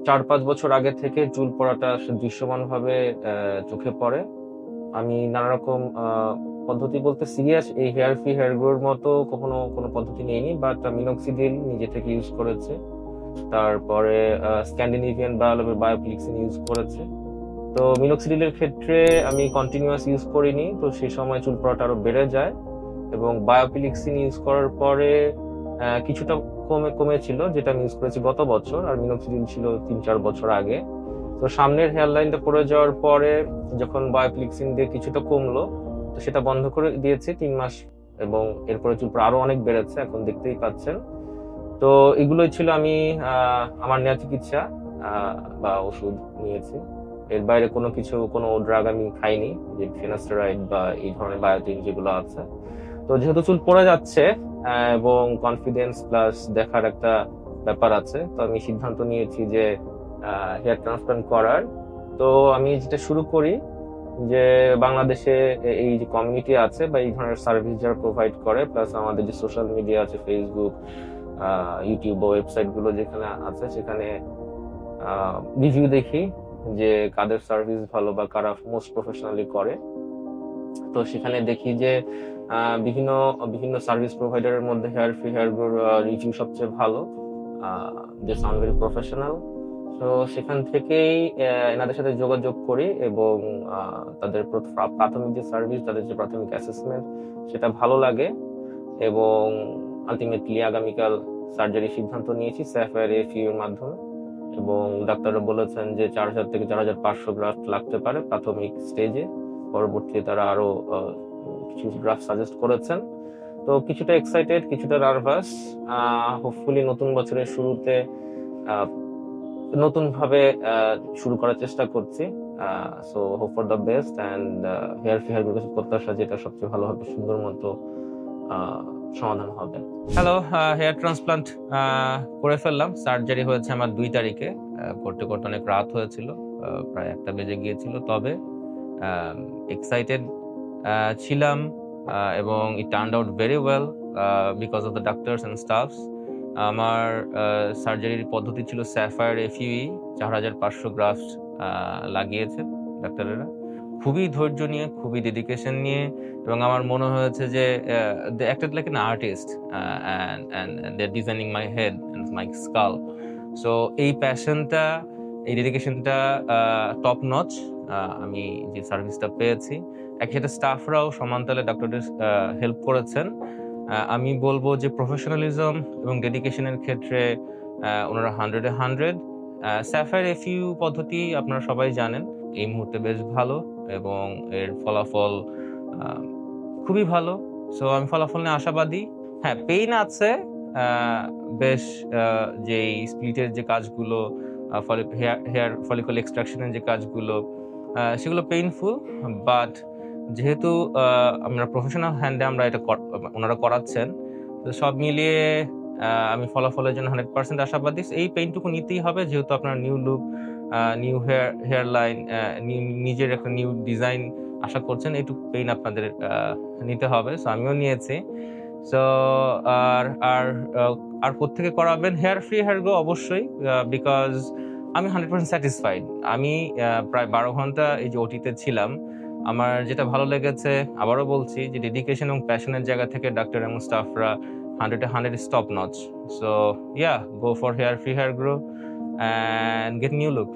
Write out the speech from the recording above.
4-5 বছর আগে থেকে চুল পড়াটা দৃশ্যমানভাবে চোখে পড়ে। আমি নানা রকম পদ্ধতি বলতে সিরিয়াস এই হেয়ার ফ্রি হেয়ার গ্রোর মতো কখনো কোনো পদ্ধতি নেইনি, বাট মিনোক্সিডিল নিজে থেকে ইউজ করেছে। তারপরে স্ক্যান্ডিনেভিয়ান বায়োপ্লিক্সিন ইউজ করেছে। তো মিনোক্সিডিলের ক্ষেত্রে আমি কন্টিনিউয়াস ইউজ করিনি, তো সেই সময় চুল পড়াটা আরো বেড়ে যায়। এবং বায়োপ্লিক্সিন ইউজ করার পরে কিছুটা কমেছিল, যেটা আমি ইউজ করেছি গত বছর, আর মিনোক্সিডিল ছিল 3-4 বছর আগে। তো সামনের হেয়ার লাইনটা পড়ে যাওয়ার পরে যখন বায়োপ্লিক্সিন দিয়ে কিছুটা কমলো, তো সেটা বন্ধ করে দিয়েছি 3 মাস। এবং এরপরে চুল পড়া আরো অনেক বেড়েছে, এখন দেখতেই পাচ্ছেন। তো এগুলোই ছিল আমি আমার নেওয়া চিকিৎসা বা ওষুধ নিয়েছি। এর বাইরে কোনো ড্রাগ আমি খাইনি, যে ফিনাস্টেরয়েড বা এই ধরনের বায়োটিন যেগুলো আছে। তো যেহেতু চুল পড়ে যাচ্ছে এবং কনফিডেন্স প্লাস দেখার একটা ব্যাপার আছে, তো আমি সিদ্ধান্ত নিয়েছি যে হেয়ার ট্রান্সপ্লান্ট করার। তো আমি যেটা শুরু করি, যে বাংলাদেশে এই যে কমিউনিটি আছে বা এই ধরনের সার্ভিস যারা প্রোভাইড করে, প্লাস আমাদের যে সোশ্যাল মিডিয়া আছে, ফেসবুক, ইউটিউব বা ওয়েবসাইট গুলো যেখানে আছে, সেখানে রিভিউ দেখি যে কাদের সার্ভিস ভালো বা কারা মোস্ট প্রফেশনালি করে। তো সেখানে দেখি যে বিভিন্ন বিভিন্ন সার্ভিস প্রোভাইডারের মধ্যে হেয়ার ফ্রি হেয়ার গ্রোর রিভিউ সবচেয়ে ভালো, দে সাউন্ড ভেরি প্রফেশনাল। তো সেখান থেকেই এনাদের সাথে যোগাযোগ করি এবং তাদের প্রাথমিক যে সার্ভিস, তাদের যে প্রাথমিক অ্যাসেসমেন্ট, সেটা ভালো লাগে। এবং আলটিমেটলি আগামীকাল সার্জারির সিদ্ধান্ত নিয়েছি স্যাফায়ার এফইউ এর মাধ্যমে। এবং ডাক্তাররা বলেছেন যে 4000 থেকে 4500 গ্রাফট লাগতে পারে প্রাথমিক স্টেজে। পরবর্তীতে তারা আরো কিছু গ্রাফট সাজেস্ট করেছেন। তো কিছুটা এক্সাইটেড, কিছুটা নার্ভাস। হোপফুলি নতুন বছরের শুরুতে নতুন ভাবে শুরু করার চেষ্টা করছি। So hope for the best and hair fair গুলো প্রত্যাশা যেটা সবচেয়ে ভালো হবে, সুন্দর মতো সমাধান হবে। হ্যালো, হেয়ার ট্রান্সপ্লান্ট করে ফেললাম। সার্জারি হয়েছে আমার 2 তারিখে। করতে করতে অনেক রাত হয়েছিল, প্রায় 1টা বেজে গিয়েছিল। তবে এক্সাইটেড ছিলাম এবং it turned out very well because of the doctors and staffs. আমার সার্জারির পদ্ধতি ছিল স্যাফায়ার এফইউই। 4500 গ্রাফট লাগিয়েছে ডাক্তারেরা, খুবই ধৈর্য নিয়ে, খুবই ডেডিকেশন নিয়ে। এবং আমার মনে হয়েছে যে they acted like an artist and they are designing my head and my skull. So এই প্যাশনটা, এই ডেডিকেশনটা টপ নচ। আমি যে সার্ভিসটা পেয়েছি, একসাথে স্টাফরাও সমানতালে ডাক্তারদের হেল্প করেছেন। আমি বলবো যে প্রফেশনালিজম এবং ডেডিকেশনের ক্ষেত্রে ওনারা 100-এ 100। স্যাফায়ার এফইউ পদ্ধতি আপনারা সবাই জানেন, এই মুহূর্তে বেশ ভালো এবং এর ফলাফল খুবই ভালো। সো আমি ফলাফল নিয়ে আশাবাদী। হ্যাঁ, পেইন আছে বেশ। যে স্প্লিটের যে কাজগুলো, হেয়ার ফলিকল এক্সট্রাকশনের যে কাজগুলো, সেগুলো পেইনফুল। বাট যেহেতু আমরা প্রফেশনাল হ্যান্ডে আমরা এটা ওনারা করাচ্ছেন, তো সব মিলিয়ে আমি ফলাফলের জন্য 100% আশাবাদী। এই পেইনটুকু নিতেই হবে, যেহেতু আপনার new look, new hairline, নিজের একটা নিউ ডিজাইন আশা করছেন, এইটুকু পেইন আপনাদের নিতে হবে। সো আমিও নিয়েছি। সো আর আর আর কোত্থেকে করাবেন? হেয়ার ফ্রি হেয়ার গ্রো অবশ্যই, বিকজ আমি 100% স্যাটিসফাইড। আমি প্রায় 12 ঘন্টা এই যে ওটিতে ছিলাম। আমার যেটা ভালো লেগেছে, আবারও বলছি, যে ডেডিকেশন এবং প্যাশনের জায়গা থেকে ডাক্তার এবং স্টাফরা 100-এ 100 top notch. So go for hair free hair grow and get new look.